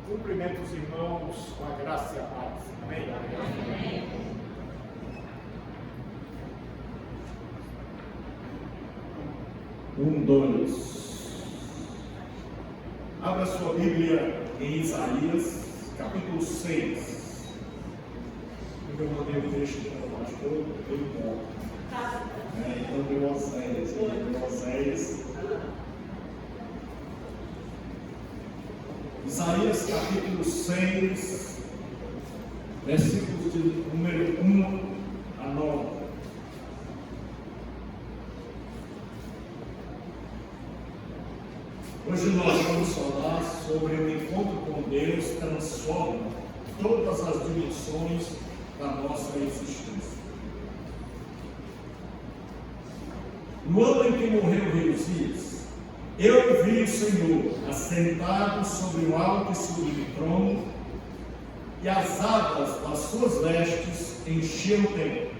Cumprimento os irmãos com a graça e a paz. Amém? Amém. Um, dois. Abra sua Bíblia em Isaías, capítulo 6. Eu mandei o texto para o pastor, eu volto. Então deu Oséias. Isaías capítulo 6, versículos de número 1 a 9. Hoje nós vamos falar sobre o encontro com Deus transforma todas as dimensões da nossa existência. No ano em que morreu o rei Uzias, eu vi o Senhor assentado sobre o alto e sublime trono, e as abas das suas vestes enchiam o templo.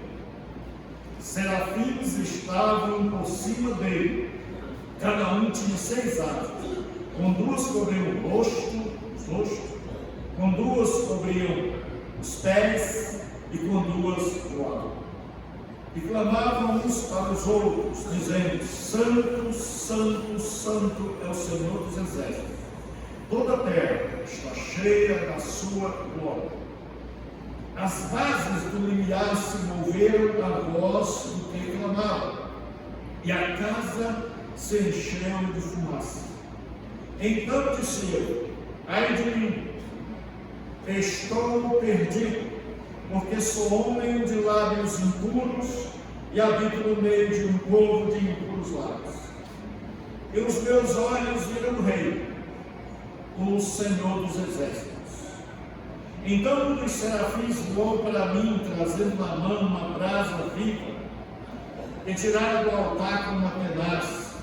Serafins estavam por cima dele, cada um tinha 6 asas, com 2 cobriam o rosto, com 2 cobriam os pés e com 2 voavam. E clamavam uns para os outros, dizendo: Santo, Santo, Santo é o Senhor dos Exércitos. Toda a terra está cheia da sua glória. As bases do limiar se moveram à voz do que clamava, e a casa se encheu de fumaça. Então disse eu: ai de mim, estou perdido, porque sou homem de lábios impuros e habito no meio de um povo de impuros lábios. E os meus olhos viram o Rei, o Senhor dos Exércitos. Então um dos serafins voou para mim, trazendo na mão uma brasa viva, e tirara do altar com uma pedaço.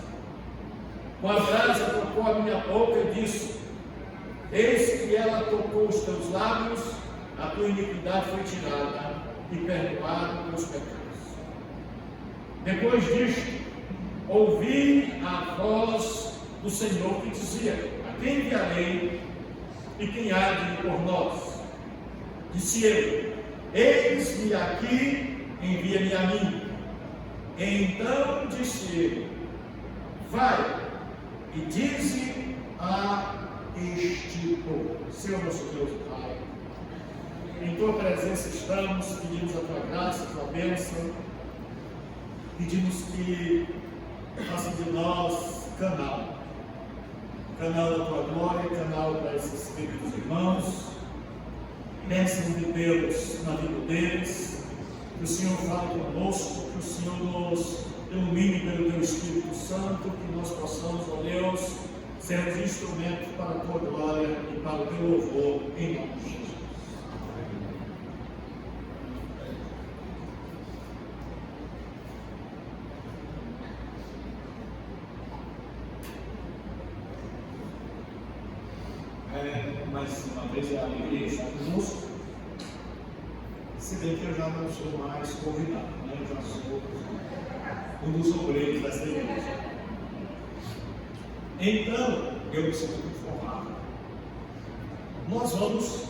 Com a brasa tocou a minha boca e disse: eis que ela tocou os teus lábios, a tua iniquidade foi tirada e perdoado os teus pecados. Depois disto, ouvi a voz do Senhor que dizia: a quem enviarei e quem há de ir por nós? Disse eu: eis-me aqui, envia-me a mim. Então disse ele: vai e dize a este povo: Senhor nosso Deus e Pai, em tua presença estamos, pedimos a tua graça, a tua bênção, pedimos que faça de nós canal da tua glória, canal para esses queridos irmãos, bênção de Deus na vida deles, que o Senhor fale conosco, que o Senhor nos ilumine pelo teu Espírito Santo, que nós possamos, ó Deus, sermos instrumentos para a tua glória e para o teu louvor, em nome de Jesus. Mais uma vez é a alegria estar conosco. Se bem que eu já não sou mais convidado, né? Eu já sou um dos obreiros dessa igreja. Então, eu me sinto confortável. Nós vamos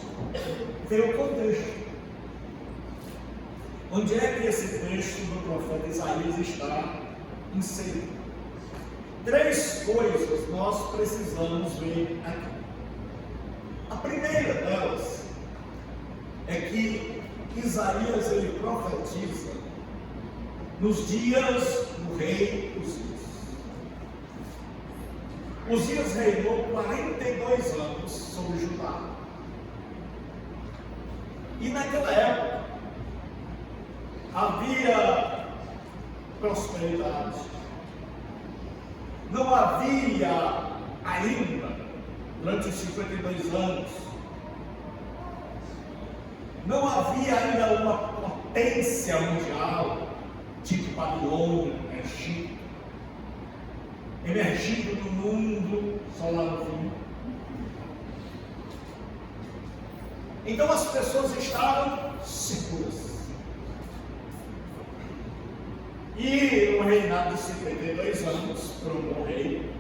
ver o contexto. Onde é que esse texto do profeta Isaías está inserido? 3 coisas nós precisamos ver aqui. A primeira delas é que Isaías ele profetiza nos dias do rei Uzias. Uzias reinou 42 anos sobre Judá. E naquela época havia prosperidade. Não havia ainda, durante os 52 anos, não havia ainda uma potência mundial, tipo Babilônia, Egito, emergindo no mundo solar no fim. Então as pessoas estavam seguras. E no reinado de 52 anos, por um bom rei,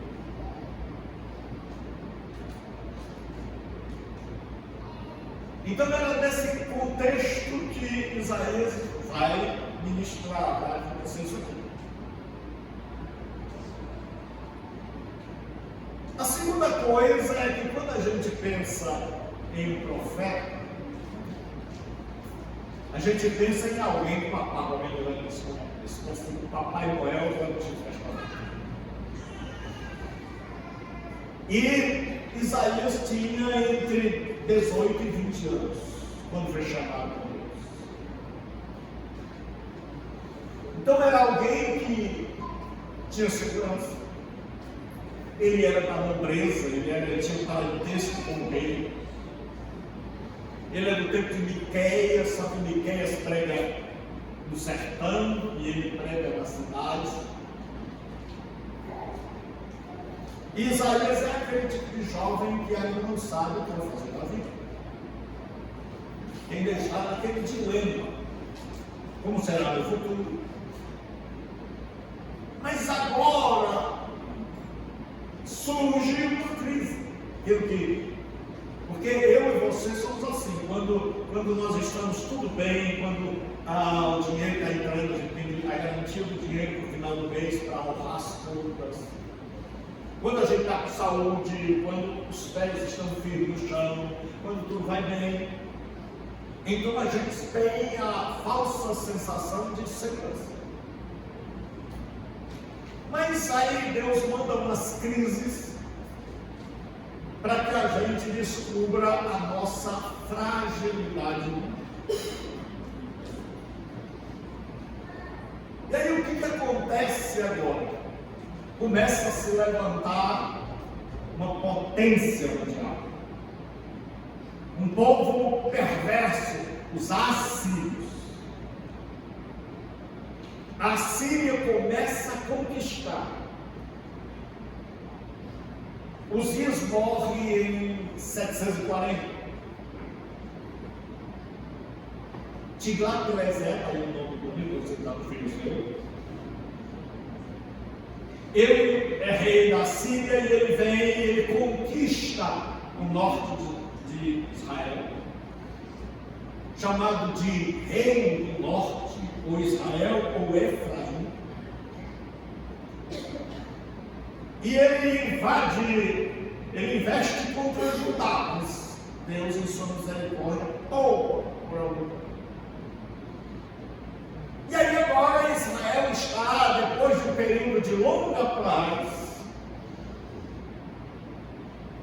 Então era nesse contexto que Isaías vai ministrar, vai acontecer isso aqui. A segunda coisa é que quando a gente pensa em profeta, a gente pensa em alguém que Papai Noel, esse Papai Noel do Antigo Testamento. E Isaías tinha entre 18 e 20 anos, quando foi chamado por Deus. Então era alguém que tinha segurança. Ele era da nobreza, ele tinha um parentesco com o rei. Ele é do tempo de Miqueias, só que Miqueias prega no sertão e ele prega na cidade. E Isaías é aquele tipo de jovem que ainda não sabe o que vai fazer na vida. Tem deixado aquele dilema: como será no futuro? Mas agora surge uma crise. Porque eu e você somos assim. Quando nós estamos tudo bem, quando o dinheiro está entrando, a gente tem a garantia do dinheiro no final do mês para honrar as contas. Quando a gente está com saúde, quando os pés estão firmes no chão, quando tudo vai bem, então a gente tem a falsa sensação de segurança. Mas aí Deus manda umas crises para que a gente descubra a nossa fragilidade. E aí o que acontece agora? Começa a se levantar uma potência mundial. Um povo perverso, os assírios. A Síria começa a conquistar. Uzias morre em 740. Tiglat-Pileser, aí o nome bonito, você está no filho. Ele é rei da Síria e ele vem e ele conquista o norte de Israel, chamado de Reino do Norte, ou Israel, ou Efraim. E ele investe contra Judá, mas Deus em sua misericórdia poupa por algum. E aí agora Israel está, depois de um período de longa paz,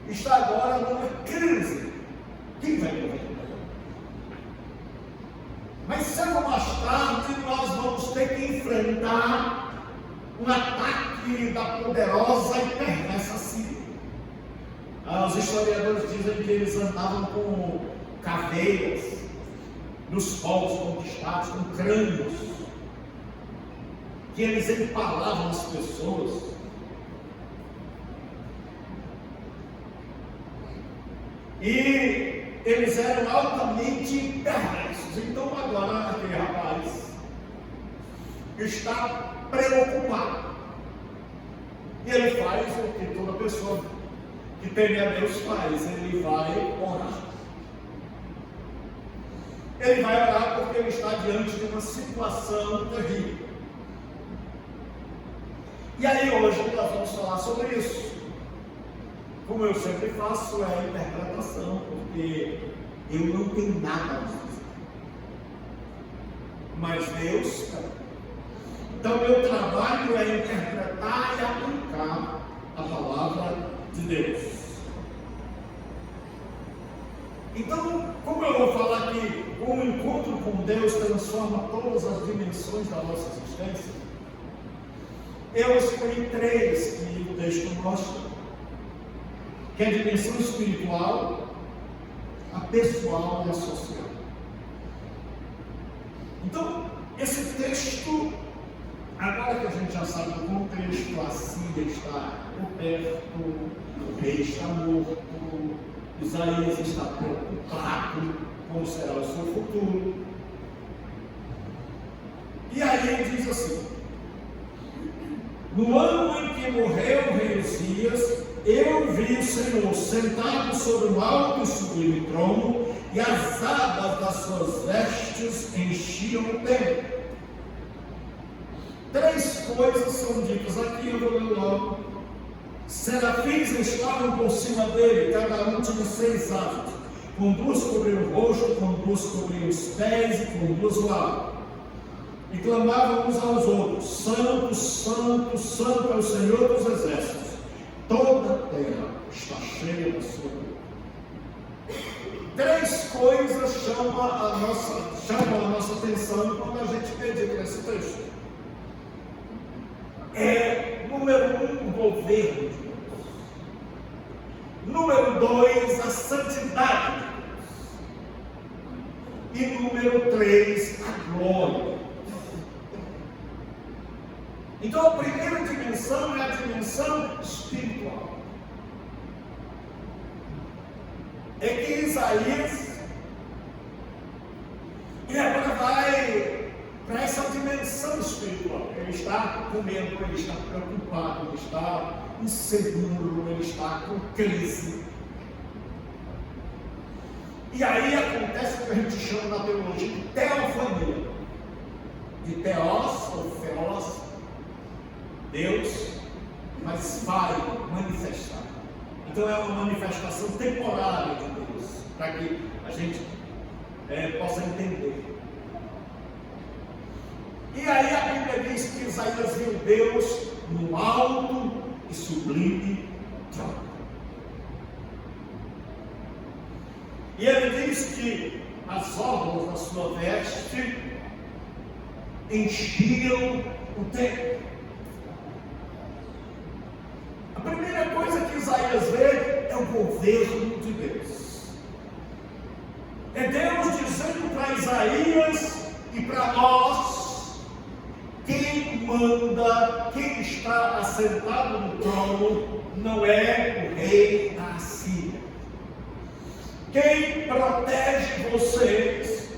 está agora numa crise. Quem vai governar? Mas cedo ou mais tarde nós vamos ter que enfrentar um ataque da poderosa e perversa Síria. Os historiadores dizem que eles andavam com caveiras nos povos conquistados, com crânios, que eles empalavam as pessoas. E eles eram altamente perversos. Então agora aquele rapaz está preocupado. E ele faz o que toda pessoa que teme a Deus faz: ele vai orar. Ele vai orar porque ele está diante de uma situação terrível. E aí hoje nós vamos falar sobre isso. Como eu sempre faço, é a interpretação, porque eu não tenho nada a dizer. Mas Deus tem. Então meu trabalho é interpretar e aplicar a palavra de Deus. Então, como eu vou falar que o encontro com Deus transforma todas as dimensões da nossa existência, eu escolhi três que o texto mostra, que é a dimensão espiritual, a pessoal e a social. Então, esse texto, agora que a gente já sabe o contexto, a Síria está por perto, o rei está morto, Isaías está preocupado como será o seu futuro. E aí ele diz assim: no ano em que morreu o rei Uzias, eu vi o Senhor sentado sobre um alto e sublime trono, e as abas das suas vestes enchiam o templo. 3 coisas são ditas aqui, eu vou ler logo. Serafins estavam por cima dele, cada um tinha 6 asas. Com 2 cobriam o rosto, com 2 cobriam os pés e com 2 o lado. E clamavam uns aos outros: Santo, Santo, Santo é o Senhor dos exércitos. Toda a terra está cheia da sua glória. 3 coisas chamam a nossa atenção quando a gente medita nesse texto. Número 1, o governo de Deus. Número 2, a santidade de Deus. E número 3, a glória. Então a primeira dimensão é a dimensão espiritual. É que Isaías, e agora vai para essa dimensão espiritual. Ele está com medo, ele está preocupado, ele está inseguro, ele está com crise. E aí acontece o que a gente chama na teologia de teofania. De teos ou feos, Deus, mas vai manifestar. Então é uma manifestação temporária de Deus, para que a gente possa entender. E aí a Bíblia diz que Isaías viu Deus no alto e sublime trono. E ele diz que as orlas da sua veste enchiam o templo. A primeira coisa que Isaías vê é o governo de Deus. É Deus dizendo para Isaías e para nós: quem manda, quem está assentado no trono, não é o rei da Assíria. Quem protege vocês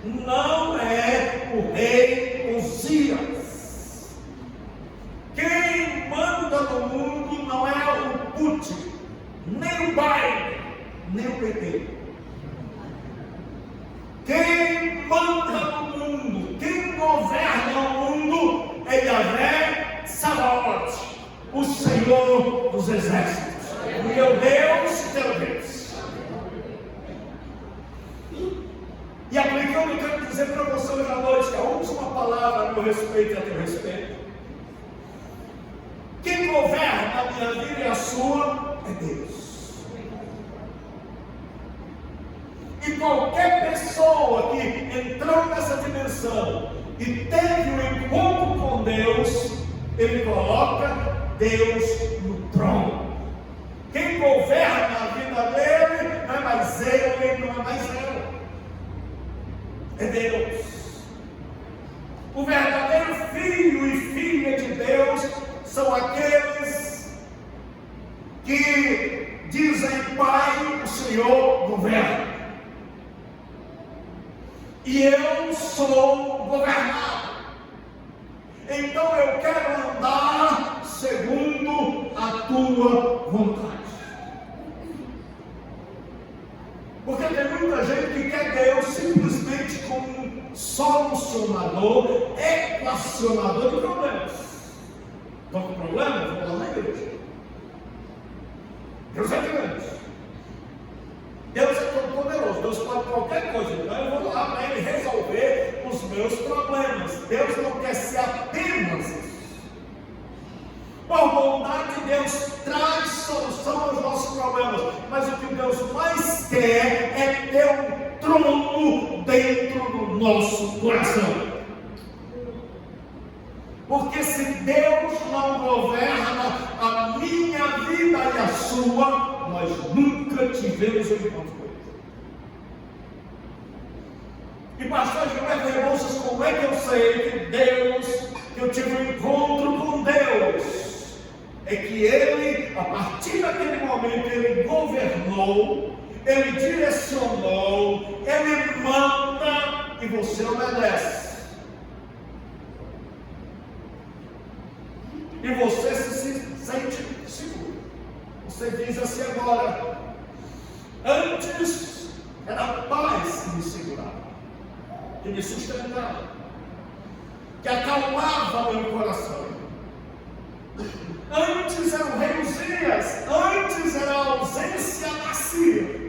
não é o rei Uzias. Quem manda no mundo não é o Putin, nem o Biden, nem o PT. Quem manda no mundo, quem governa o mundo é Yahvé Sabaoth, o Senhor dos exércitos, meu Deus, teu Deus. E aplicando, eu quero dizer para você hoje à noite que a última palavra a meu respeito e a teu respeito. Quem governa a minha vida e a sua é Deus. E qualquer pessoa que entrou nessa dimensão e teve um encontro com Deus, ele coloca Deus no trono. Quem governa a vida dele não é mais ele, não é mais ela. É Deus. O verdadeiro filho e filha de Deus são aqueles que dizem: Pai, o Senhor governa. E eu sou governado. Então eu quero andar segundo a tua vontade. Porque tem muita gente que quer Deus simplesmente como um solucionador, equacionador de problemas. Estou com problema? Vou lá na igreja. Deus é grande. Deus é todo poderoso. Deus pode qualquer coisa. Então eu vou lá para Ele resolver os meus problemas. Deus não quer ser apenas isso. Por bondade, Deus traz solução aos nossos problemas. Mas o que Deus mais quer é ter um trono dentro do nosso coração. Porque se Deus não governa a minha vida e a sua, nós nunca tivemos um encontro com Ele. E pastor Gilberto Rebouças, como é que eu sei que eu tive um encontro com Deus? É que Ele, a partir daquele momento, Ele governou, Ele direcionou, Ele manda e você obedece. E você se sente seguro. Você diz assim agora: antes Era a paz que me segurava, que me sustentava, que acalmava meu coração. Antes era o rei Uzias, antes era a ausência da Síria.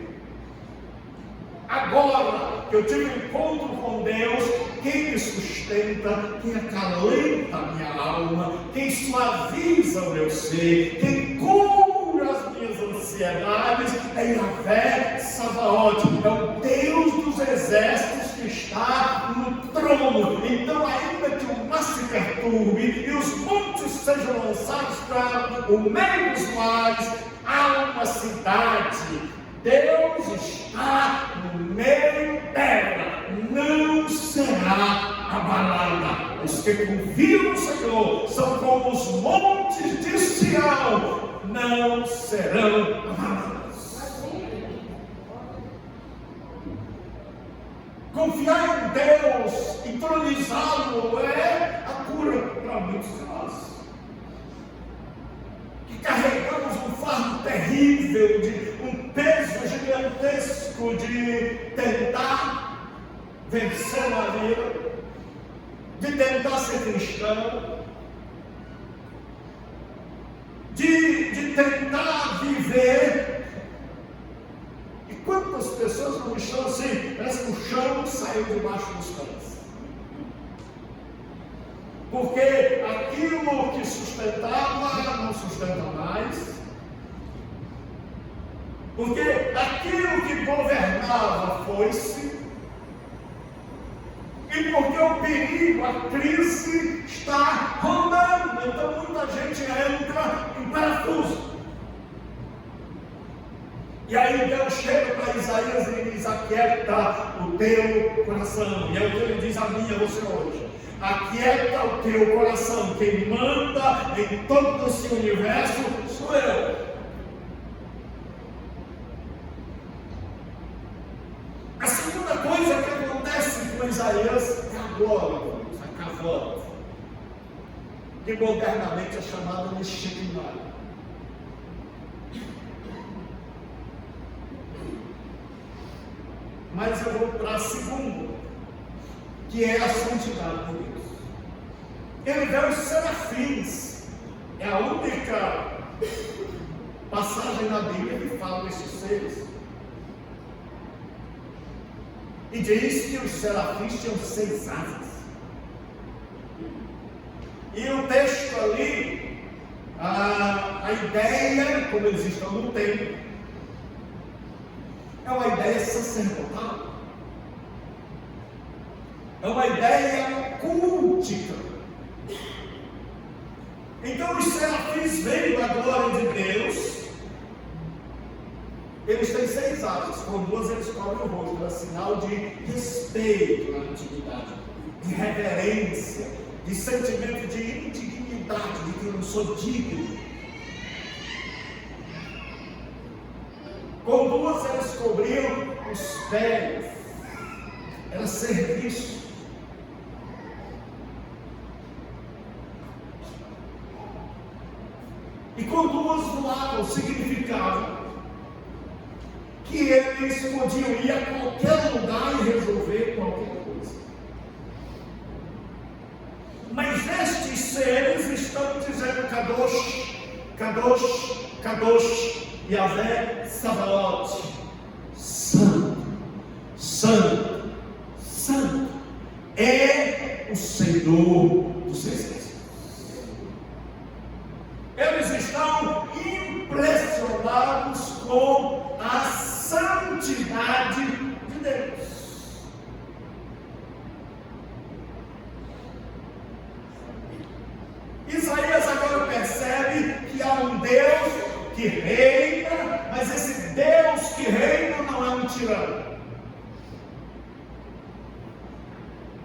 Agora que eu tive um encontro com Deus, quem me sustenta, quem acalenta a minha alma, quem suaviza o meu ser, quem cura as minhas ansiedades, é Yahvé Sabaoth, é o Deus dos exércitos que está no trono. Então, ainda que o mar se perturbe e os montes sejam lançados para o meio dos mares, há uma cidade. Deus está no meio dela, não será abalada. Os que confiam no Senhor são como os montes de Sião, não serão abalados. Confiar em Deus, entronizá-lo, é a cura para muitos de nós. Que carregamos um fardo terrível, de um peso gigantesco de tentar vencer a vida, de tentar ser cristão, de tentar viver. E quantas pessoas não estão assim, parece que o chão saiu debaixo dos pés. Porque aquilo que sustentava não sustenta mais. Porque aquilo que governava foi-se. E porque o perigo, a crise está rondando. Então muita gente entra em parafuso. E aí Deus chega para Isaías e diz: aquieta o teu coração. E é o que ele diz a mim e a você hoje. Aquieta o teu coração. Quem manda em todo esse universo sou eu. A segunda coisa que acontece com Isaías é a glória, a cavalo, que modernamente é chamada de Shekinah. Mas eu vou para a segunda, que é a santidade de Deus. Ele vê os serafins, é a única passagem na Bíblia que fala desses seres. E diz que os serafins tinham 6 asas. E o texto ali, a ideia, como eles estão no templo, é uma ideia sacerdotal. É uma ideia cultica. Então os serafins veem a glória de Deus. Eles têm 6 asas, com 2 eles cobrem o rosto, é sinal de respeito na antiguidade, de reverência, de sentimento de indignidade, de que eu não sou digno. Com 2 eles cobriam os pés, era serviço. E com 2 voavam, significava que eles podiam ir a qualquer lugar e resolver qualquer coisa. Mas estes seres estão dizendo: Kadosh, Kadosh, Kadosh, Yahvé Sabaoth, Santo, Santo, Santo, é o Senhor dos exércitos. Eles estão impressionados com a santidade de Deus. Isaías agora percebe que há um Deus que reina, mas esse Deus que reina não é um tirano.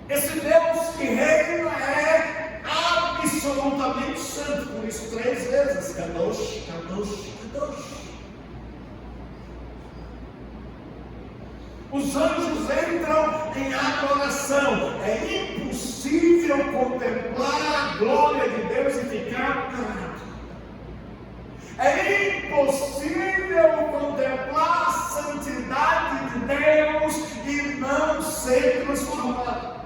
Esse Deus que reina é absolutamente santo. Por isso 3 vezes: Kadosh, Kadosh, Kadosh. Os anjos entram em adoração. É impossível contemplar a glória de Deus e ficar parado. É impossível contemplar a santidade de Deus ser transformado.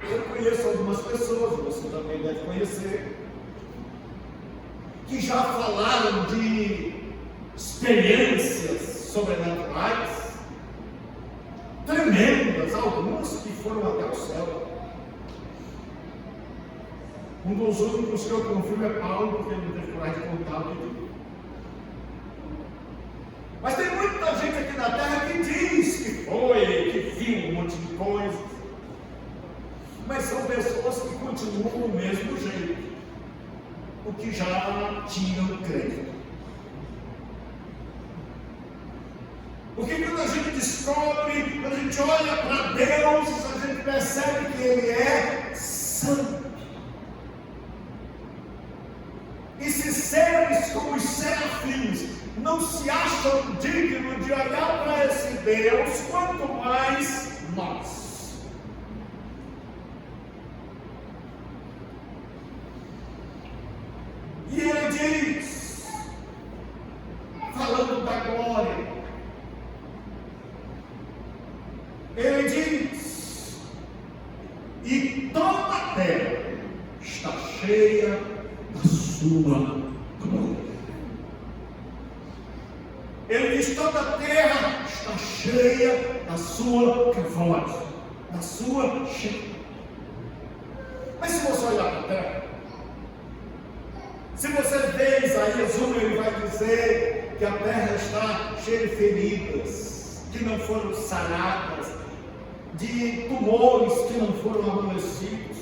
Eu conheço algumas pessoas, você também deve conhecer, que já falaram de experiências sobrenaturais tremendas, algumas que foram até o céu. Um dos únicos que eu confio é Paulo, porque ele não teve coragem de contar o que viu. Mas tem muita gente aqui na terra que diz que foi, que viu um monte de coisas, mas são pessoas que continuam do mesmo jeito, o que já tinham crédito. Porque quando a gente descobre, quando a gente olha para Deus, a gente percebe que Ele é santo. E se seres como os serafins não se acham dignos de olhar para esse Deus, quanto mais nós. E ele diz, falando da glória, ele diz, e toda a terra está cheia da sua glória. Ele diz, toda a terra está cheia da sua voz, da sua cheia. Mas se você olhar para a terra, se você ver Isaías 1, ele vai dizer que a terra está cheia de feridas que não foram saradas, de tumores que não foram amolecidos,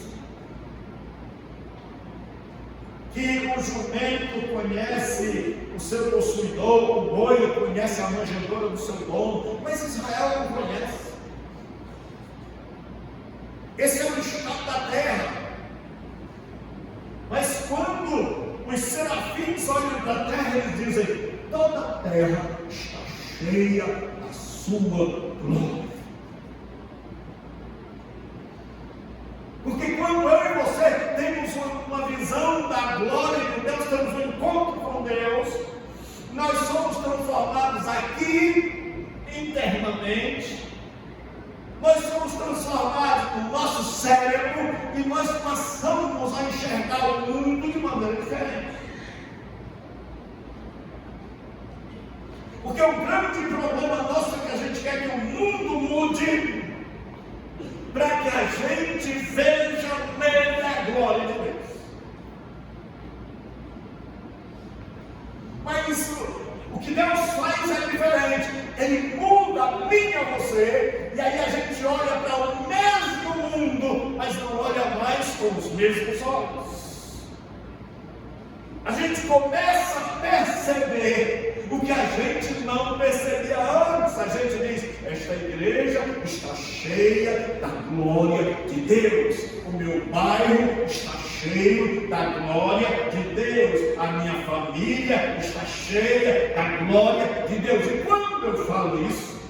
que o jumento conhece o seu possuidor, o boi conhece a manjedoura do seu dono, mas Israel não conhece. Esse é o estado da terra. Mas quando os serafins olham para a terra, eles dizem, toda a terra está cheia da sua glória. Porque quando eu e você temos uma visão da glória de Deus, temos um encontro com Deus, nós somos transformados aqui internamente, nós somos transformados no nosso cérebro e nós passamos a enxergar o mundo de maneira diferente. Porque o grande problema nosso é que a gente quer que o mundo mude para que a gente veja nele a glória de Deus. Mas o que Deus faz é diferente. Ele muda a mim e a você, e aí a gente olha para o mesmo mundo, mas não olha mais com os mesmos olhos. A gente começa a perceber o que a gente não percebia antes. A gente diz, esta igreja está cheia da glória de Deus, o meu bairro está cheio da glória de Deus, a minha família está cheia da glória de Deus. E quando eu falo isso,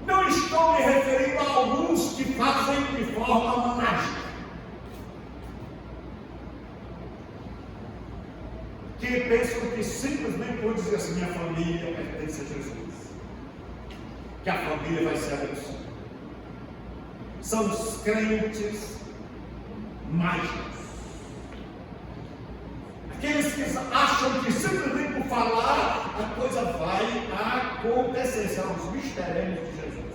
não estou me referindo a alguns que fazem de forma mágica, que pensam que simplesmente por dizer assim, minha família pertence a Jesus, que a família vai ser abençoada. São os crentes mágicos, aqueles que acham que simplesmente por falar a coisa vai acontecer. São os mistérios de Jesus.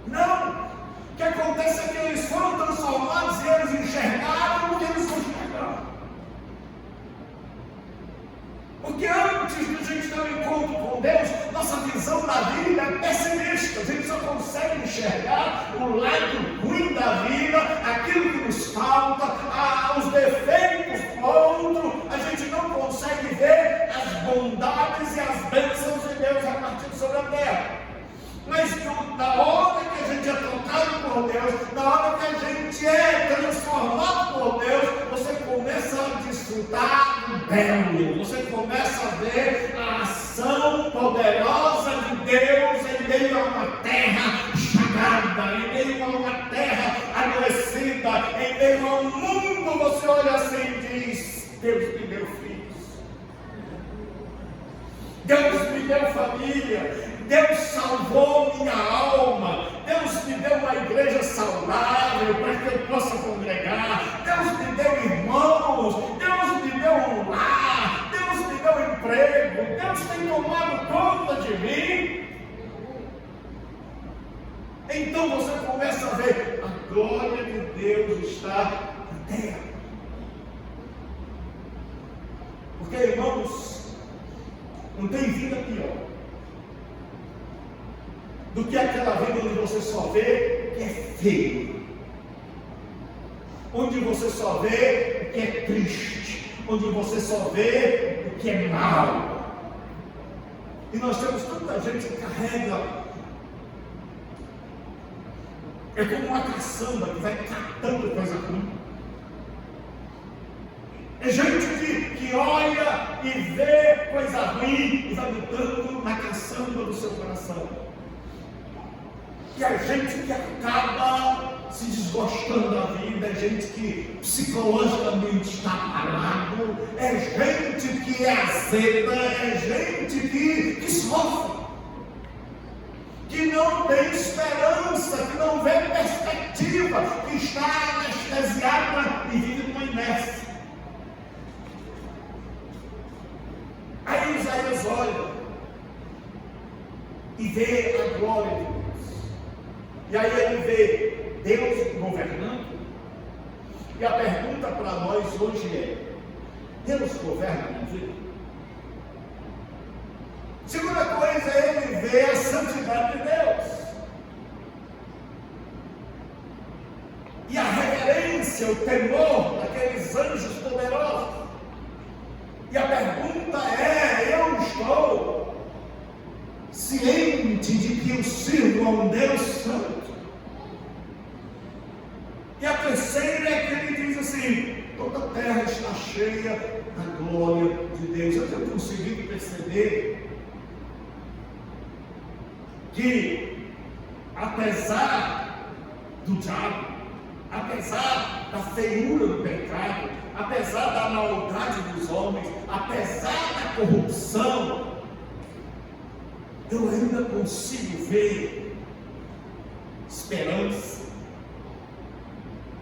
Não! O que acontece é que eles foram transformados e eles enxergaram o que eles não enxergaram. Porque antes de a gente ter um encontro com Deus, nossa visão da vida é pessimista. A gente só consegue enxergar o lado ruim da vida, aquilo que nos falta, os defeitos do outro. A gente não consegue ver as bondades e as bênçãos de Deus repartidas sobre a terra. Mas na hora que a gente é tocado por Deus, na hora que a gente é transformado por Deus, você começa a desfrutar do belo, você começa a ver a ação poderosa de Deus em meio a uma terra chagada, em meio a uma terra adoecida, em meio a um mundo. Você olha assim e diz, Deus me deu filhos, Deus me me deu família, Deus salvou minha alma, Deus me deu uma igreja saudável para que eu possa congregar, Deus me deu irmãos, Deus me deu um lar, Deus me deu emprego, Deus tem tomado conta de mim. Então você começa a ver a glória de Deus está na terra. Porque, irmãos, não tem vida pior do que aquela vida onde você só vê o que é feio, onde você só vê o que é triste, onde você só vê o que é mal. E nós temos tanta gente que carrega. É como uma caçamba que vai catando coisa ruim. É gente que olha e vê coisa ruim e vai botando na caçamba do seu coração. E é gente que acaba se desgostando da vida, é gente que psicologicamente está parado, é gente que é azeda, é gente que sofre, que não tem esperança, que não vê perspectiva, que está anestesiada e vive numa inércia. Aí Isaías olha e vê a glória de Deus. E aí ele vê Deus governando. E a pergunta para nós hoje é: Deus governa a minha vida? Segunda coisa, ele vê a santidade de Deus. E a reverência, o temor daqueles anjos poderosos. E a pergunta é: eu estou ciente de que eu sirvo a um Deus santo? E a terceira é que ele diz assim: toda a terra está cheia da glória de Deus. Eu tenho conseguido perceber que, apesar do diabo, apesar da feiura do pecado, apesar da maldade dos homens, apesar da corrupção, eu ainda consigo ver esperança.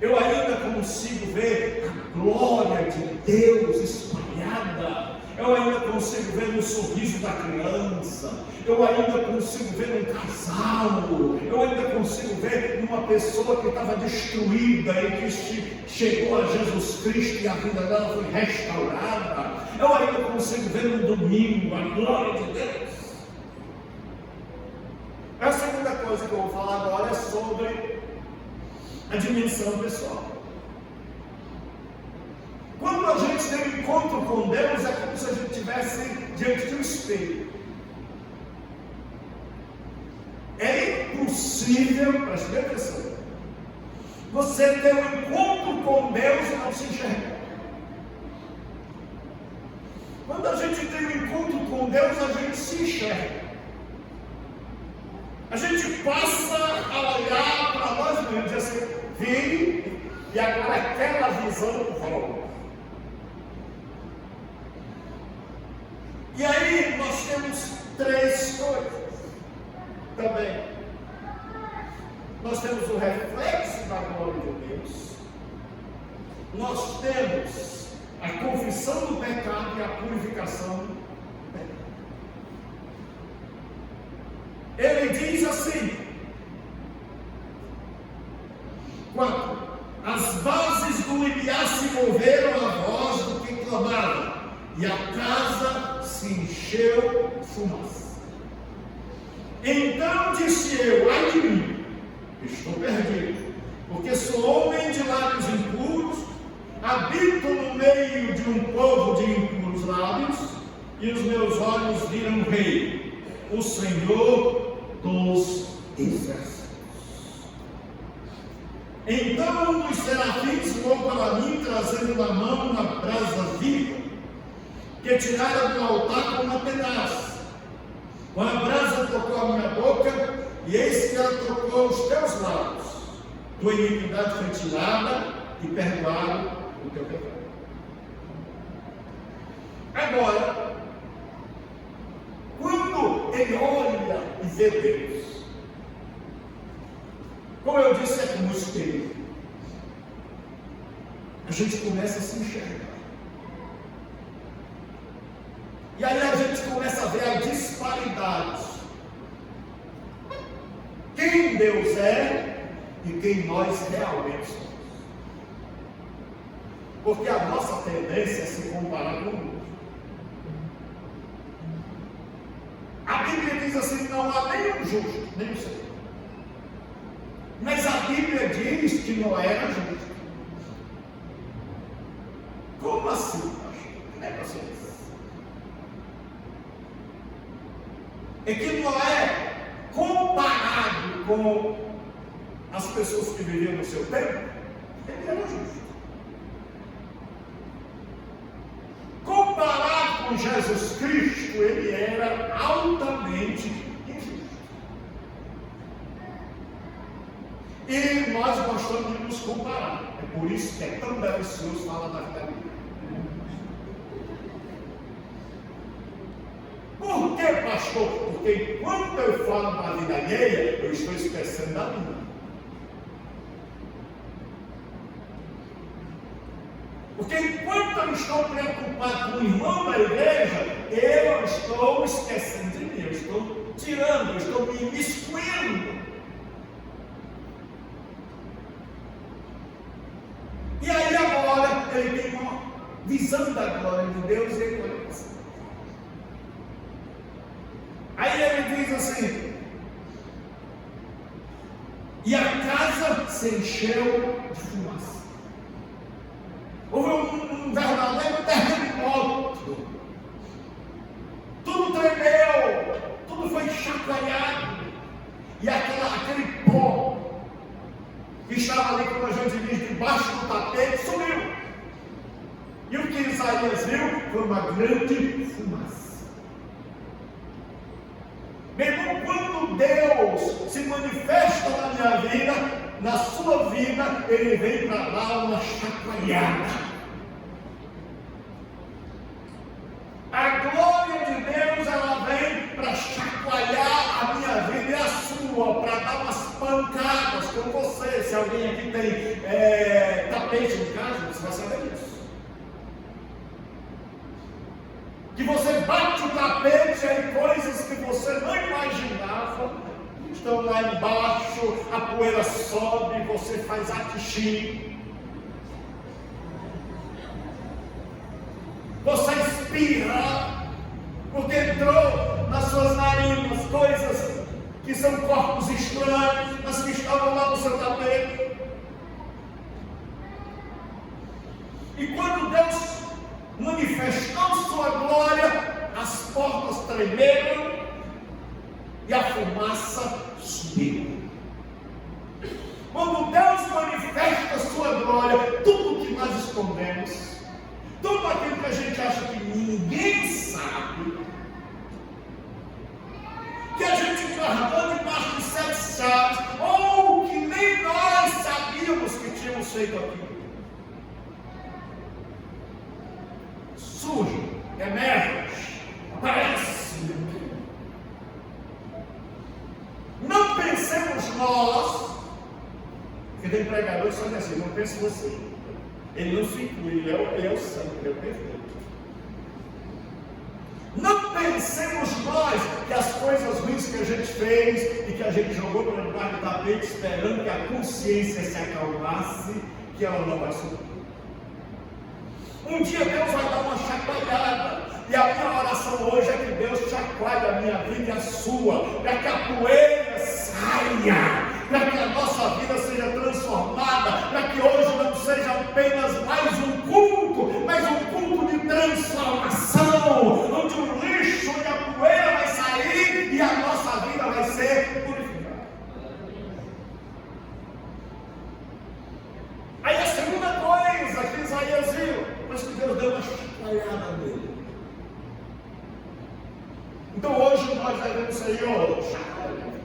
Eu ainda consigo ver a glória de Deus espalhada. Eu ainda consigo ver no sorriso da criança. Eu ainda consigo ver um casal. Eu ainda consigo ver uma pessoa que estava destruída e que chegou a Jesus Cristo e a vida dela foi restaurada. Eu ainda consigo ver no domingo a glória de Deus. A segunda coisa que eu vou falar agora é sobre a dimensão pessoal. Quando a gente tem um encontro com Deus, é como se a gente estivesse diante de um espelho. É impossível, preste atenção, você ter um encontro com Deus e não se enxergar. Quando a gente tem um encontro com Deus, a gente se enxerga. A gente passa a olhar para nós mesmos e assim, vi, e agora aquela visão volta. E aí nós temos três coisas também. Nós temos o reflexo da glória de Deus. Nós temos a confissão do pecado e a purificação do pecado. Ele diz assim: 4. As bases do limiar se moveram à voz do que clamava, e a casa se encheu de fumaça. Então disse eu: ai de mim, estou perdido, porque sou homem de lábios impuros, habito no meio de um povo de impuros lábios, e os meus olhos viram o Rei, o Senhor dos exércitos. Então um dos serafins voou para mim, trazendo na mão uma brasa viva, que tirara do altar com uma pedaço. Com a brasa tocou a minha boca, e eis que ela tocou os teus lábios. Tua iniquidade foi tirada e perdoado o teu pecado. Agora, quando quem olha e vê Deus. Como eu disse, é como espelho. A gente começa a se enxergar. E aí a gente começa a ver a disparidade. Quem Deus é e quem nós realmente somos. Porque a nossa tendência é se comparar com o mundo. A Bíblia diz assim, não há nenhum justo, nem o Senhor. Mas a Bíblia diz que Noé era justo. Como assim, pastor? Que negócio é esse? É que Noé, comparado com as pessoas que viviam no seu tempo, ele era justo. Comparado com Jesus Cristo, ele era altamente injusto. E nós gostamos de nos comparar. É por isso que é tão delicioso falar da vida dele. Por que, pastor? Porque enquanto eu falo da vida alheia, eu estou esquecendo da minha. Porque enquanto eu estou preocupado com o irmão da igreja, eu estou esquecendo de mim, eu estou tirando, eu estou me imiscuindo. E aí agora ele tem uma visão da glória de Deus e ele olha para cima. Aí ele diz assim, e a casa se encheu de fumaça. Houve um verdadeiro terremoto. Tudo tremeu, tudo foi chacoalhado. E aquele pó que estava ali, como a gente diz, debaixo do tapete, sumiu. E o que Isaías viu foi uma grande fumaça. Meu irmão, quando Deus se manifesta na minha vida, na sua vida, ele vem para dar uma chacoalhada. A glória de Deus, ela vem para chacoalhar a minha vida e a sua, para dar umas pancadas com você. Se alguém aqui tem tapete em casa, você vai saber disso. Que você bate o tapete e coisas que você não imaginava estão lá embaixo, a poeira sobe, você faz atixim. Você espirra, porque entrou nas suas narinas coisas que são corpos estranhos, mas que estavam lá no seu tapete. E quando Deus manifestou sua glória, as portas tremeram e a fumaça subiu. Quando Deus manifesta sua glória, tudo que nós escondemos, tudo aquilo que a gente acha que ninguém sabe, que a gente guardou debaixo de 7 chaves, ou que nem nós sabíamos que tínhamos feito aquilo, surge, emerge, aparece. Não pensemos nós, porque tem pregador que só diz assim, não pense você. Ele não se inclui, ele é o santo, ele é o perfeito. Não pensemos nós que as coisas ruins que a gente fez e que a gente jogou para debaixo do tapete esperando que a consciência se acalmasse, que ela não vai subir. Um dia Deus vai dar uma chacoalhada. E a minha oração hoje é que Deus chacoalhe a minha vida e a sua, para que a poeira saia, para que a nossa vida seja transformada, para que hoje não seja apenas mais um culto, mas um culto de transformação, onde o lixo e a poeira vai sair e a nossa vida vai ser purificada. Aí a segunda coisa que Isaías viu, mas que Deus deu uma chacoalhada nele. Então hoje nós devemos ser chacoalhando.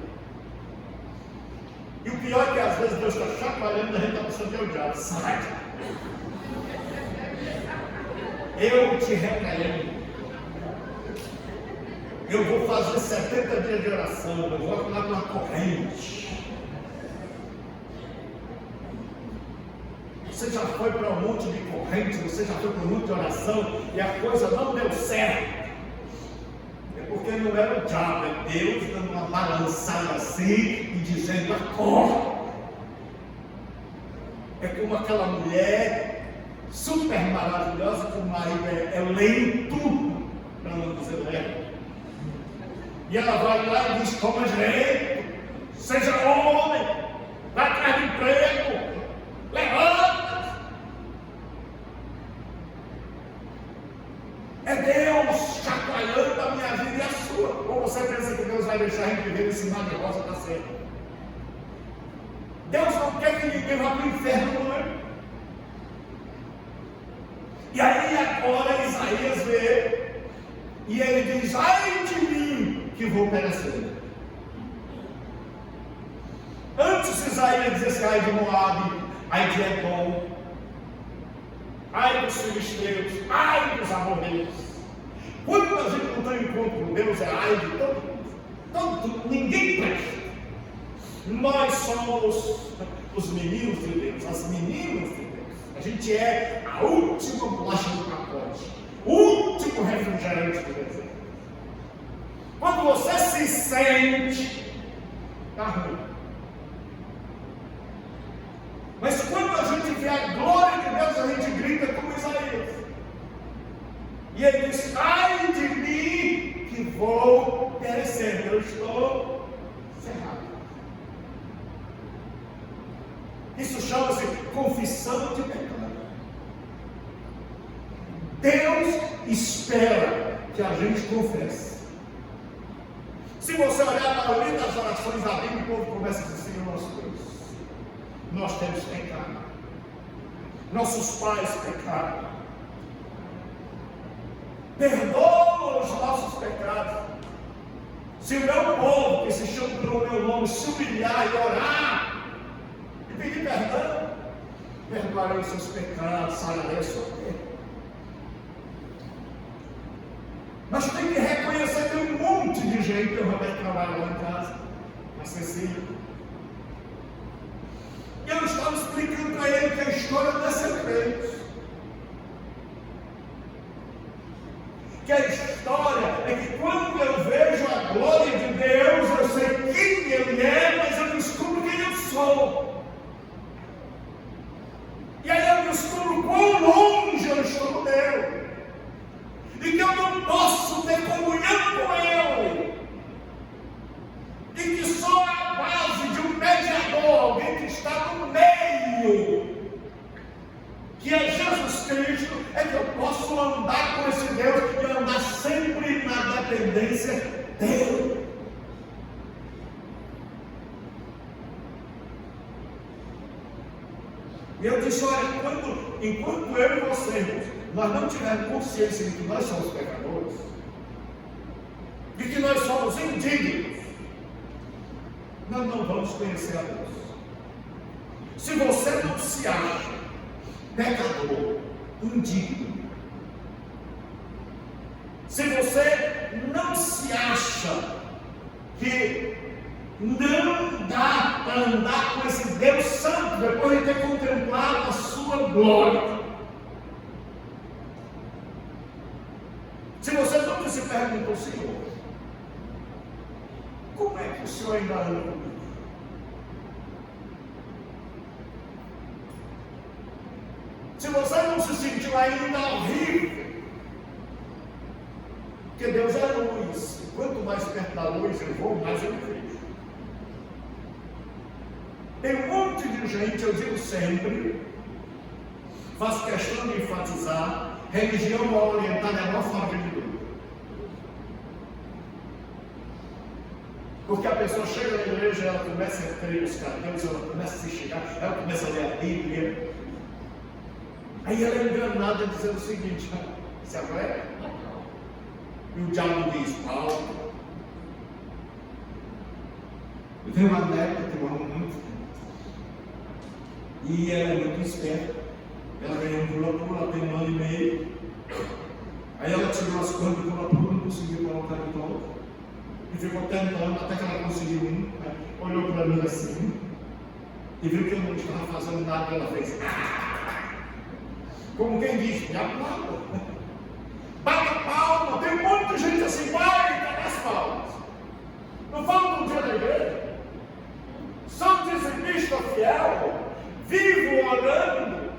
E o pior é que às vezes Deus está chacoalhando e a gente está pensando que é o diabo. Sai! Eu te repreendo. Eu vou fazer 70 dias de oração, eu vou atuar com uma corrente. Você já foi para um monte de corrente, você já foi para um monte de oração e a coisa não deu certo. É porque não era o diabo, é Deus dando uma balançada assim e dizendo: acorda. É como aquela mulher super maravilhosa que o marido é lento, para não dizer lento. E ela vai lá e diz: toma direito, seja homem, vai atrás de emprego, levanta. É Deus chacoalhando a minha vida e a sua. Ou você pensa que Deus vai deixar a gente viver esse mar de rosa para sempre? Deus não quer que ninguém vá para o inferno, não é? E aí agora Isaías vê, e ele diz: ai de mim que vou perecer. Antes Isaías dizia: ai de Moabe, ai de Edom, ai dos filisteus, ai dos amorreus. Quando a gente não tem encontro com Deus, é ai de todo mundo, ninguém presta. Nós somos os meninos de Deus, as meninas de Deus. A gente é a última bolacha do pacote, o último refrigerante do deserto. Quando você se sente, está ruim. Mas quando a gente vê a glória de Deus, a gente grita como Isaías. E ele diz: ai de mim que vou perecer, eu estou cerrado. Isso chama-se confissão de pecado. Deus espera que a gente confesse. Se você olhar a maioria das orações da Bíblia, o povo começa a dizer: Senhor nosso Deus, nós temos pecado, nossos pais pecaram, perdoa os nossos pecados. Se o meu povo, que se chama pelo meu nome, se humilhar e orar e pedir perdão, perdoarei os seus pecados, sararei a sua terra. Mas tem que reconhecer que tem um monte de gente. O Roberto trabalha lá em casa, na Cecília, e eu estava explicando para ele que a história não é secreta. Que a história é que quando eu vejo a glória de Deus, eu sei quem Ele é, mas eu descubro quem eu sou. E aí eu descubro quão longe eu estou dele. E que eu não posso ter comunhão com Ele. E que só a base de um mediador, alguém que está no meio, que é Jesus Cristo, é que eu posso andar com esse Deus e andar sempre na dependência dele. E eu disse: olha, enquanto eu e você, nós não tivermos consciência de que nós somos pecadores, de que nós somos indignos, nós não vamos conhecer a Deus. Se você não se acha pecador, indigno, se você não se acha que não dá para andar com esse Deus Santo depois de ter contemplado a sua glória, se você nunca se perguntou: Senhor, como é que o Senhor ainda anda comigo? Se você não se sentiu ainda horrível, porque Deus é luz, e quanto mais perto da luz eu vou, mais eu vejo. Tem um monte de gente, eu digo sempre, faço questão de enfatizar: religião mal orientada é a maior forma de dúvida. Porque a pessoa chega na igreja, ela começa a crer nos cadeus, ela começa a se chegar, ela começa a ler a Bíblia. Aí ela é enganada dizendo o seguinte: se agora é. E o diabo diz: Paulo. Eu tenho uma neta que eu amo muito, e ela é muito esperta. Ela ganhou um pula-pula, ela tem 1 ano e meio. Aí ela tirou as coisas do pula-pula, não conseguiu colocar de volta. E ficou tentando até que ela conseguiu um. Olhou para mim assim e viu que eu não estava fazendo nada, e ela fez. Como quem diz, me aplauda. Bata palma, tem muita gente assim, vai nas palmas. Não fala do dia da igreja. São dizimista fiel, vivo orando.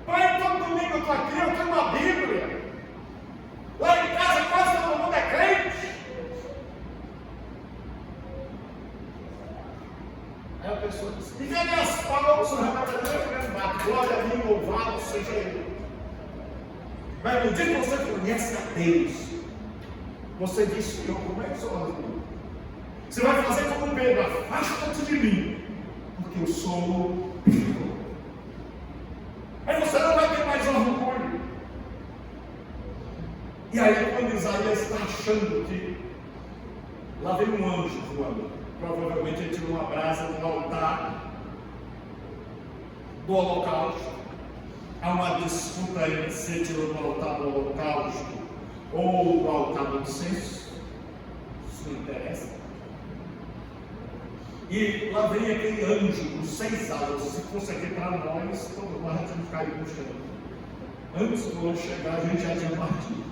Pai, todo domingo eu estou aqui, eu tenho uma Bíblia. Lá em casa quase todo mundo é crente. Aí a pessoa diz, e vem as palmas, o Renato, glória a mim, louvado seja Ele. Mas no dia que você conhece a Deus, você diz, Senhor, como é que sou eu? Você vai fazer como Pedro, afasta-te de mim, porque eu sou pecador. Aí você não vai ter mais orgulho. E aí quando Isaías está achando que lá vem um anjo voando, provavelmente ele tirou uma brasa do altar do holocausto. Há uma disputa entre se tirou do altar do holocausto ou do altar do incenso. Isso não interessa. E lá vem aquele anjo com 6 asas. Se fosse aqui para nós, todos nós já tínhamos caído no chão. Antes do anjo chegar, a gente já tinha partido.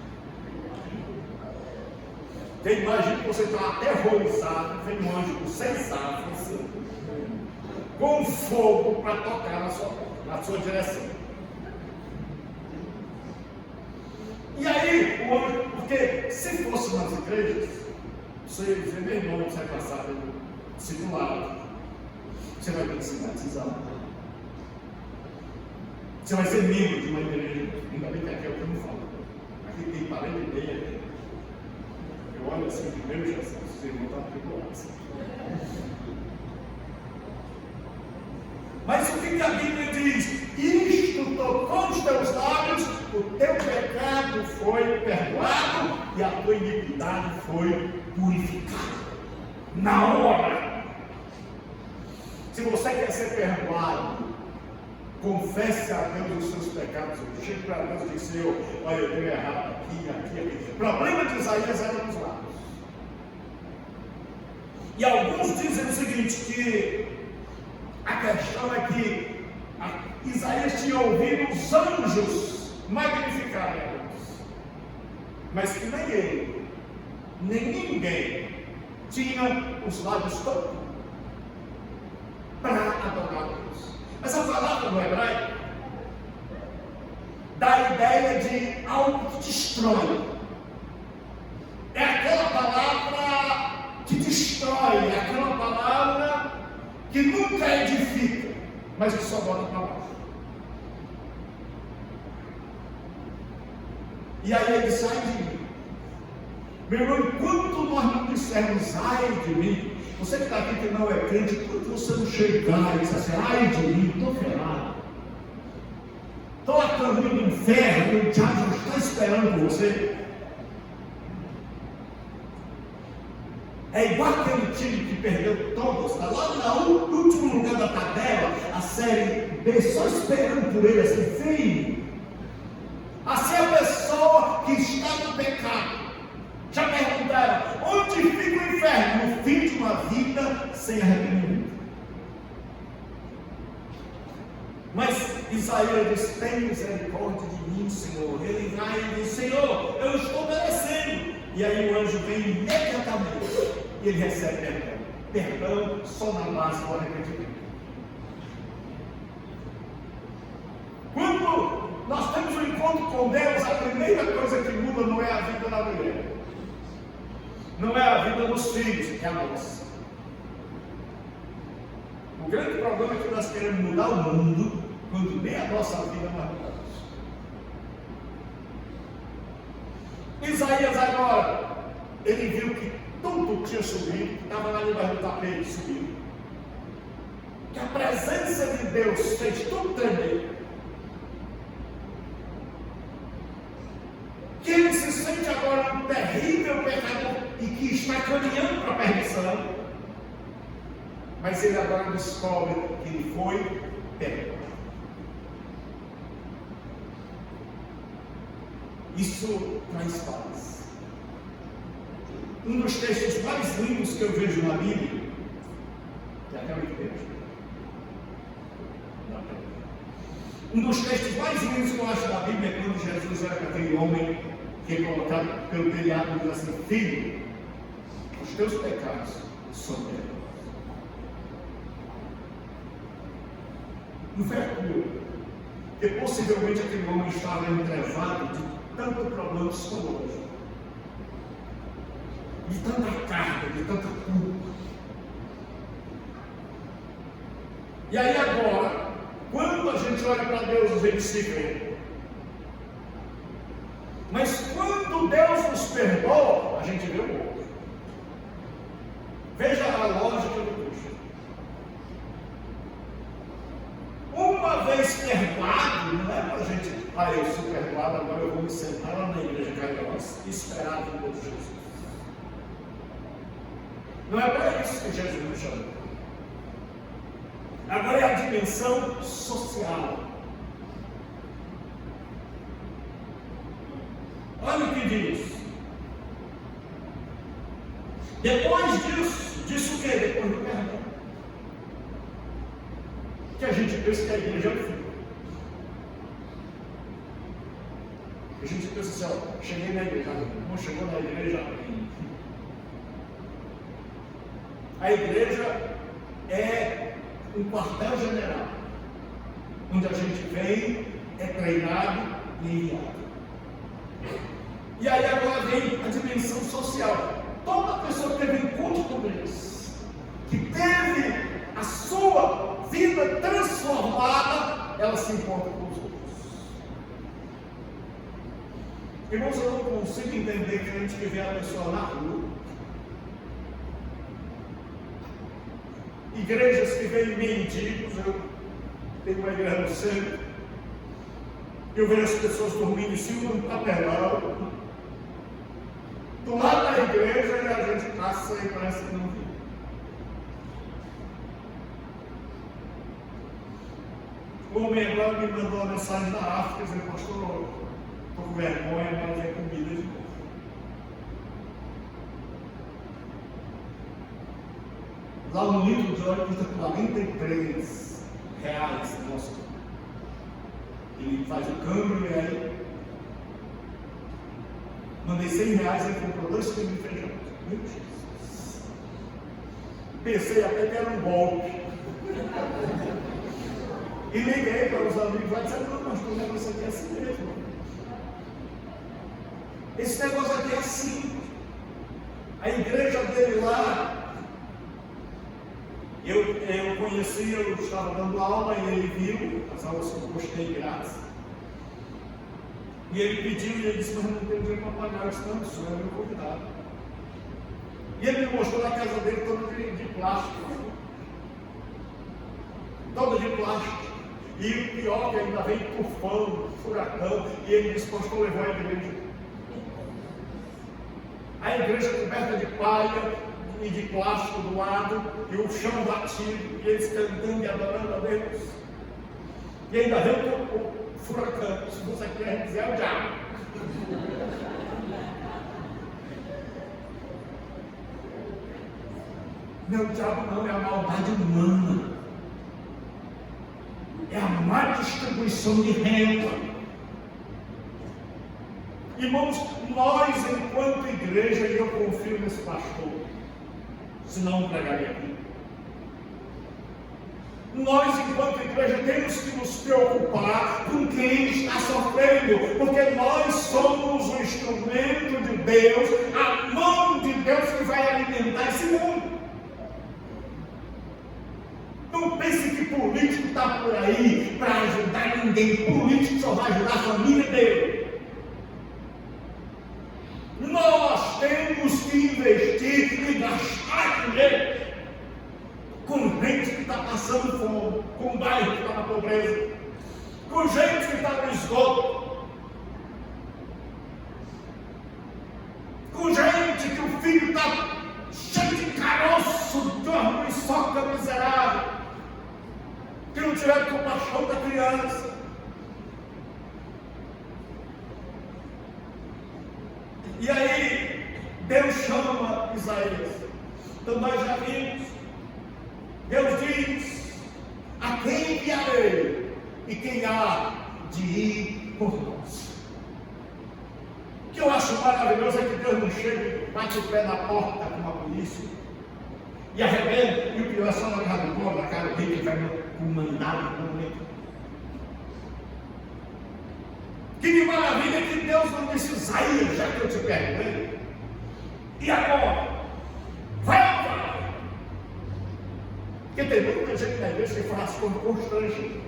Então imagina que você está aterrorizado, vem um anjo com 6 asas, com fogo para tocar na sua direção. E aí, o anjo, porque se fosse nas igrejas, você ia dizer, meu irmão, você vai passar pelo discipulado, você vai ter que se batizar, você vai ser membro de uma igreja. Ainda bem que aqui é o que eu não falo. Aqui tem parede e meia. Eu olho assim, meu Jesus, você não está tribulados. Mas o que a Bíblia diz? Isto tocou os teus lábios, o teu pecado foi perdoado e a tua iniquidade foi purificada. Na hora. Se você quer ser perdoado, confesse a Deus os seus pecados. Chegue para Deus e diz, Senhor, olha, eu dei errado aqui, aqui, aqui. O problema de Isaías era nos lábios. E alguns dizem o seguinte, que a questão é que Isaías tinha ouvido os anjos magnificarem a Deus, mas que nem ele, nem ninguém tinha os lábios todos para adorar a Deus. Mas a palavra no hebraico dá a ideia de algo que destrói. É aquela palavra que destrói, é aquela palavra que nunca edifica, mas que só bota para baixo. E aí ele sai de mim. Meu irmão, enquanto nós não dissermos ai de mim, você que está aqui que não é crente, enquanto você não chegar e dizer assim, ai de mim, estou ferrado, estou a caminho do inferno, o diabo está esperando você. É igual aquele time que perdeu todos, está lá no último lugar da tabela, a série B, só esperando por ele, assim, firme. Assim a pessoa que está no pecado. Já perguntaram, onde fica o inferno? No fim de uma vida sem arrependimento. Mas Isaías diz, tem misericórdia de mim, Senhor. Ele vai e diz, Senhor, eu estou merecendo. E aí o anjo vem imediatamente e ele recebe perdão. Perdão só na base do arrependimento. Quando nós temos um encontro com Deus, a primeira coisa que muda não é a vida da mulher, não é a vida dos filhos, é a nossa. O grande problema é que nós queremos mudar o mundo quando nem a nossa vida nós mudamos. Isaías agora, ele viu que tudo tinha subido, que estava lá debaixo do tapete subindo, que a presença de Deus fez tudo tremer, que ele se sente agora um terrível pecador e que está caminhando para a perdição, mas ele agora descobre que ele foi perdoado. Isso traz paz. Um dos textos mais lindos que eu vejo na Bíblia é aquela igreja. Um dos textos mais lindos que eu acho da Bíblia é quando Jesus era aquele homem que é colocado pelo telhado e diz assim: filho, os teus pecados são perdoados. No verbo, que possivelmente aquele homem estava entrevado de tanto problema psicológico, de tanta carga, de tanta culpa. E aí agora, quando a gente olha para Deus, a gente se vê. Mas quando Deus nos perdoa, a gente vê o outro. Veja a lógica do Cristo. Uma vez perdoado, não é para a gente, eu sou perdoado, agora eu vou me sentar lá na igreja Cairós e esperar a vida de Jesus. Não é para isso que Jesus nos chama. Agora é a dimensão social. Olha o que diz. Depois disso o que? Depois do perdão. Que a gente pensa que a igreja é o fim. A gente pensa assim, cheguei na igreja, não chegou na igreja. A igreja é um quartel-general, onde a gente vem, é treinado e enviado. E aí agora vem a dimensão social. Toda pessoa que teve encontro com Deus, que teve a sua vida transformada, ela se encontra com os outros. Irmãos, eu não consigo entender que a gente vê a pessoa na rua, igrejas que veem mendigos. Eu tenho uma igreja no centro, eu vejo as pessoas dormindo em cima de um papelão, do lado da igreja, e a gente passa e parece que não viu. O homem agora me mandou uma mensagem da África, dizendo: pastor, estou com vergonha, mas é comida de novo. Lá no litro de óleo custa R$43 nosso. Ele faz o câmbio e aí mandei R$100 e comprou 2 quilos de feijão. Meu Jesus. Pensei até que era um golpe. E liguei para os amigos lá e disse: não, mas o negócio aqui é assim mesmo. Esse negócio aqui é assim. A igreja dele lá, eu conheci, eu estava dando aula e ele viu as aulas que eu postei grátis. E ele pediu e ele disse: mas eu não tenho dinheiro para pagar. Eu disse: não, o senhor é meu convidado. E ele me mostrou a casa dele toda de plástico. Toda de plástico. E o pior que ainda vem tufão, furacão. E ele disse: pastor, levou a igreja. A igreja coberta de palha e de plástico do lado, e o chão batido, e eles cantando e adorando a Deus. E ainda vem o furacão, se você quer dizer, é o diabo. Não é o diabo, não, é a maldade humana. É a má distribuição de renda. Irmãos, nós, enquanto igreja, e eu confio nesse pastor, senão não pregaria aqui. Nós, enquanto igreja, temos que nos preocupar com quem está sofrendo, porque nós somos o instrumento de Deus, a mão de Deus que vai alimentar esse mundo. Não pense que político está por aí para ajudar ninguém. Político só vai ajudar a família dele. Nós temos que investir e gastar dinheiro com gente que está passando fome, com bairro que está na pobreza, com gente que está no esgoto, com gente que o filho está cheio de caroço, dorme e soca miserável, que não tiver compaixão da criança. E aí, Deus chama Isaías. Então nós já vimos, Deus diz: a quem enviarei e quem há de ir por nós? O que eu acho maravilhoso é que Deus não chega, bate o pé na porta com a polícia e arrebenta, e o pior é só na cara do povo, na cara dele, que vai com mandado no momento. Que maravilha que Deus não disse: Isaías, já que eu te perguntei, e agora? Vai ou não vai? Porque tem muita gente na igreja que faz como constrangido.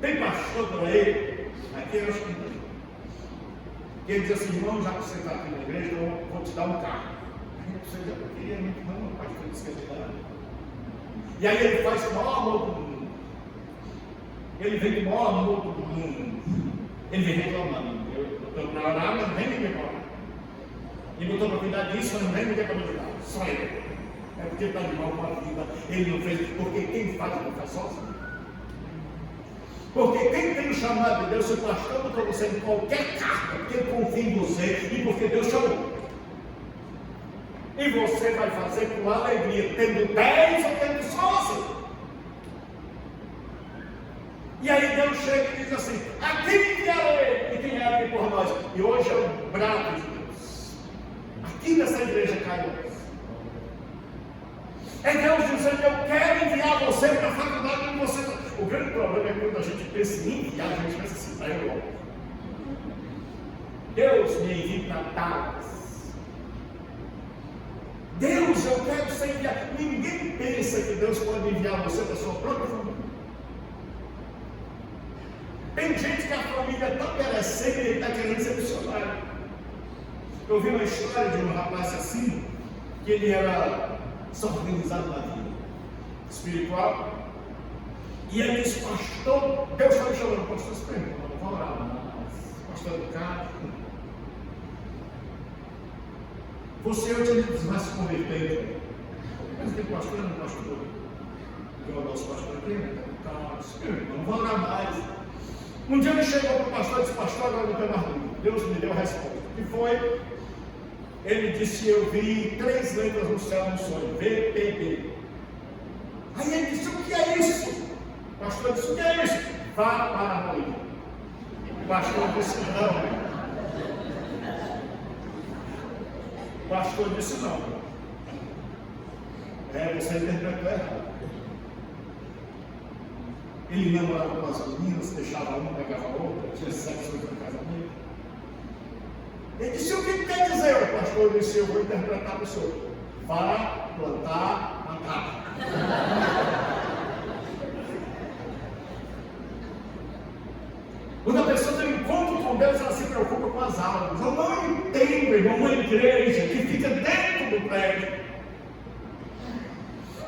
Tem pastor por aí, aqui eu acho que ele diz assim: irmão, já que você está aqui na igreja, eu vou te dar um carro. Você já queria muito, não, pastor disse que ia te dar. E aí ele faz o maior amor do mundo. Ele vem com o maior amor do mundo. Ele vem reclamando: eu estou para orar, mas não vem ninguém para orar. E não estou para cuidar disso, mas não vem ninguém para me ajudar. Só ele. É porque está de mal com a vida. Ele não fez, porque quem faz não faz sozinho. Porque quem tem o chamado de Deus, se o pastor botou você em qualquer carta, porque ele confia em você e porque Deus chamou. E você vai fazer com alegria, tendo 10 ou tendo só 11. E aí Deus chega e diz assim: a quem enviarei e quem há de ir por nós? E hoje é o brado de Deus. Aqui nessa igreja caiu. É Deus dizendo: eu quero enviar você para a faculdade onde você está. O grande problema é que quando a gente pensa em enviar, a gente pensa assim: para a Europa. Deus me envia para Dallas. Deus, eu quero ser enviado. Ninguém pensa que Deus pode enviar você para a sua própria família. Tem gente que a família está perecendo e ele está querendo ser missionário. Eu vi uma história de um rapaz assim, que ele era desorganizado na vida espiritual. E ele disse: pastor, Deus está me chamando, pastor, se pergunta, não vou orar, mas pastor do carro. Você hoje vai se converter. Mas tem pastor, não pastor. Que é o nosso pastor aqui, não vou orar mais. Um dia ele chegou para o pastor e disse: pastor, agora não tem mais dúvida. Deus me deu a resposta. O que foi? Ele disse: eu vi 3 letras no céu no sonho, VPB. Aí ele disse: o que é isso? O pastor disse: o que é isso? Vá para a noite. O pastor disse: não. O pastor disse: não. Você interpretou errado. Ele namorava com as meninas, deixava uma, pegava a outra, tinha sexo no casamento. Ele disse: o que quer dizer? O pastor disse: eu vou interpretar para o senhor. Vá plantar matar. Quando a pessoa tem um encontro com Deus, ela se preocupa com as almas. Eu não entendo, irmão, uma igreja que fica dentro do prédio,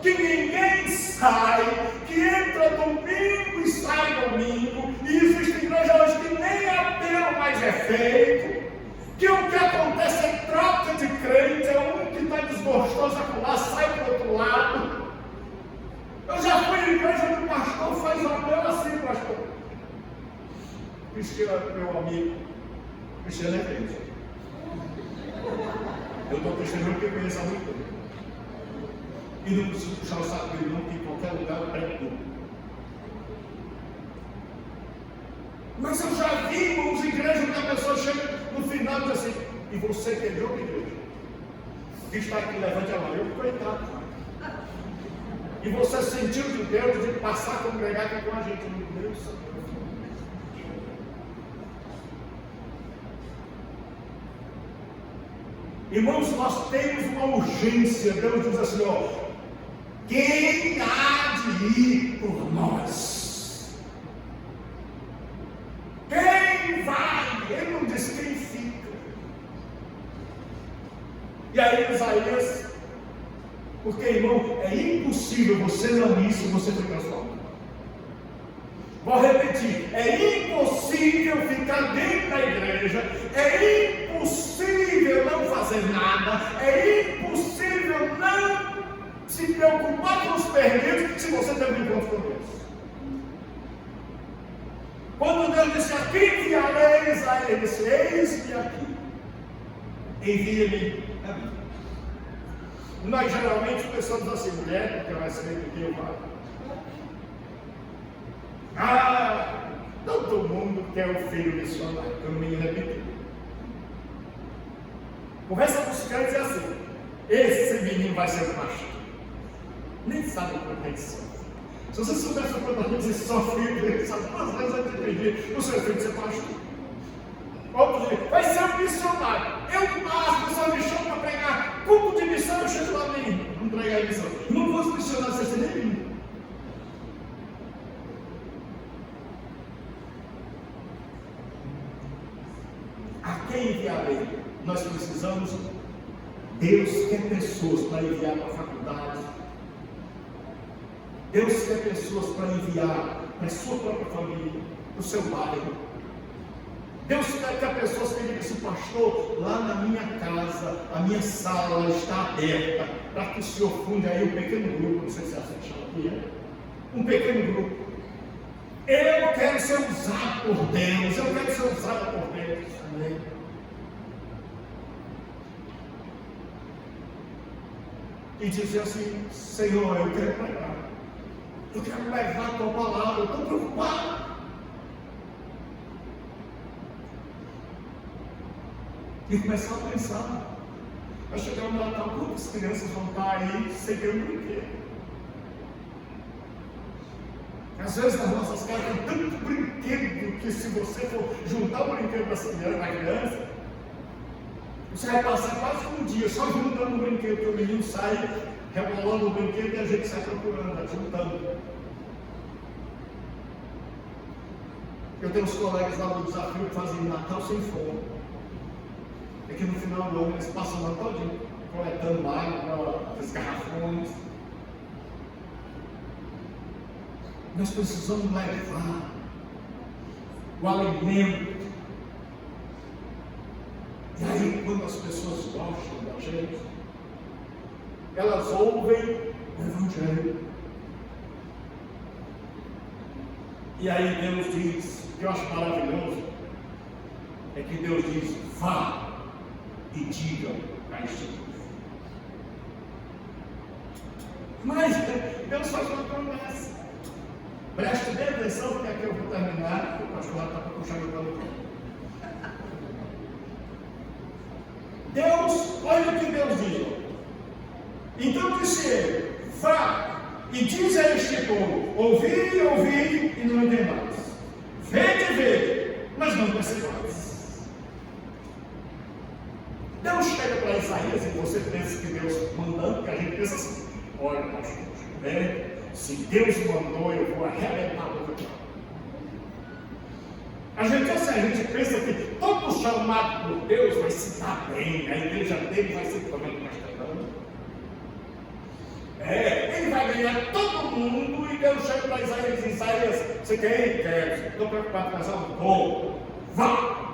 que ninguém sai, que entra domingo e sai domingo, e existe igreja hoje que nem apelo mais é feito, que o que acontece é troca de crente, é um que está desgostoso acolá, sai para o outro lado. Eu já fui em igreja onde o pastor faz apelo assim, pastor. Cristiano, meu amigo, Cristiano é crente. Eu estou Cristiano porque eu conheço há muito tempo. E não preciso puxar o saco dele, não, que em qualquer lugar eu prego tudo. Mas eu já vi irmãos, igrejas que a pessoa chega no final e diz assim: e você que é de outra igreja, que está aqui, levante a mão. Eu vou entrar. E você sentiu de Deus de passar a congregar aqui com a gente. Meu Deus, irmãos, nós temos uma urgência. Deus diz assim: ó, quem há de ir por nós? Quem vai? Ele não diz quem fica. E aí Isaías, porque, irmão, é impossível você não ir se você for transformado. Vou repetir: é impossível ficar dentro da igreja, é impossível não fazer nada, é impossível não se preocupar com os perdidos se você tem um encontro com Deus. Quando Deus disse: aqui enviarei Isaías, ele disse: eis-me aqui, envia-me a mim. Nós geralmente pensamos assim, mulher, porque vai ser que eu falo. Todo mundo quer o filho missionário, que o menino é pequeno. Conversa com os caras e diz assim, esse menino vai ser pastor. Nem sabe o quanto é que sofre. Se você soubesse o quanto a gente sofre, ele sabe quantas vezes eu te pedi o seu filho de ser pastor. Outro dia, vai ser um missionário. As pessoas me chamam para pregar culto de missão, eu chego lá nem não pregar missão. Não vou missionar sem ser nem. A quem enviarei? Nós precisamos. Deus quer pessoas para enviar para a faculdade. Deus quer pessoas para enviar para a sua própria família, para o seu bairro. Deus quer pessoas que digam assim, pastor, lá na minha casa, a minha sala está aberta, para que o senhor funde aí um pequeno grupo, não sei se é assim que chama aqui, um pequeno grupo. Eu quero ser usado por Deus, eu quero ser usado por Deus. Amém. E dizer assim, Senhor, eu quero pregar, eu quero levar a tua palavra, eu estou preocupado. E começar a pensar, vai chegar um Natal, quantas crianças vão estar aí sem ter um brinquedo? Às vezes nas nossas casas tem tanto brinquedo que se você for juntar o brinquedo da criança, você vai passar quase um dia só juntando um brinquedo, que o menino sai rebolando o brinquedo e a gente sai procurando, juntando. Eu tenho uns colegas lá do desafio que fazem Natal sem fome. É que no final do ano eles passam lá todinho, coletando água, aqueles garrafões. Nós precisamos levar o alimento. E aí, quando as pessoas gostam da gente, elas ouvem o Evangelho. E aí Deus diz, o que eu acho maravilhoso, é que Deus diz, vá e digam a este povo. Mas Deus faz uma promessa. Preste bem atenção, porque aqui eu vou terminar, porque o pastor está para puxar o pano. Deus, olha o que Deus diz. Então disse ele, vá e diz a este povo, ouvi e não entendais. Vede, mas não percebais. Deus chega para Isaías e você pensa que Deus mandando, que a gente pensa assim, olha pastor, se Deus mandou, eu vou arrebentar a boca de a gente pensa que todo chamado por Deus vai se dar bem, a igreja dele vai ser também castigando. Ele vai ganhar todo mundo e Deus chega para Isaías e diz, Isaías, você quer ir? Quero. Estou preocupado com casar um pouco. Vá!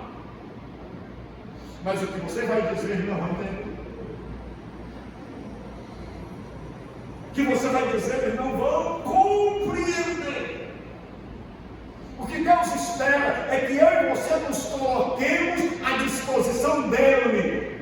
Mas o que você vai dizer não vai entender. O que você vai dizer eles não vão compreender. O que Deus espera é que eu e você nos coloquemos à disposição dele.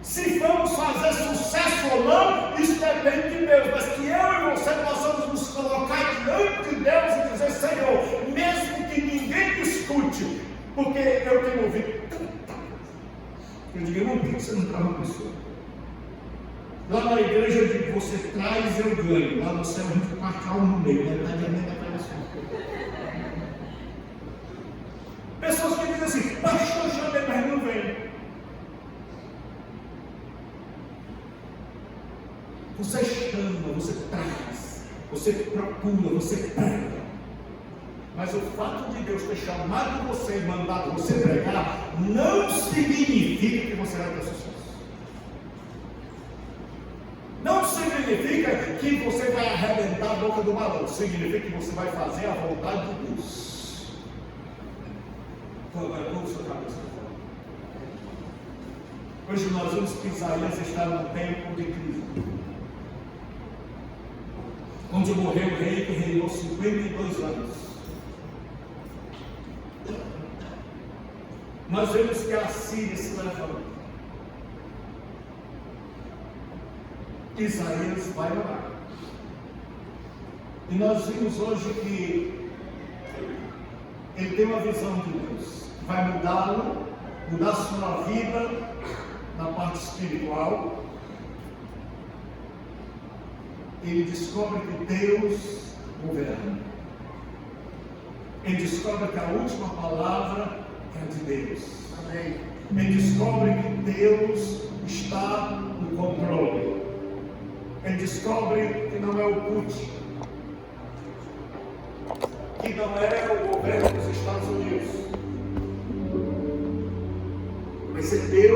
Se vamos fazer sucesso ou não, isso depende de Deus, mas que eu e você possamos nos colocar diante de Deus e dizer, Senhor, mesmo que ninguém me escute, porque eu tenho ouvido tanta coisa. Eu digo, eu não digo que você não está uma pessoa. Lá na igreja eu digo, você traz, eu ganho. Lá no céu a gente parte algo no meio, metade é minha, metade é sua. Pessoas que dizem assim, pastor, chamei, mas não vem. Você chama, você traz, você procura, você prega. Mas o fato de Deus ter chamado você e mandado você pregar, não significa que você vai ter sucesso. Não significa que você vai arrebentar a boca do balão. Significa que você vai fazer a vontade de Deus. Então agora, como sua cabeça? Hoje nós vemos que Isaías está no tempo de Cristo, onde morreu o rei que reinou 52 anos. Nós vemos que a Síria se levanta. Isaías vai orar. E nós vimos hoje que ele tem uma visão de Deus, que vai mudá-lo, mudar sua vida na parte espiritual. Ele descobre que Deus governa. Ele descobre que a última palavra é de Deus. Amém. Ele descobre que Deus está no controle. Ele descobre que não é o Putin, que não é o governo dos Estados Unidos, mas é Deus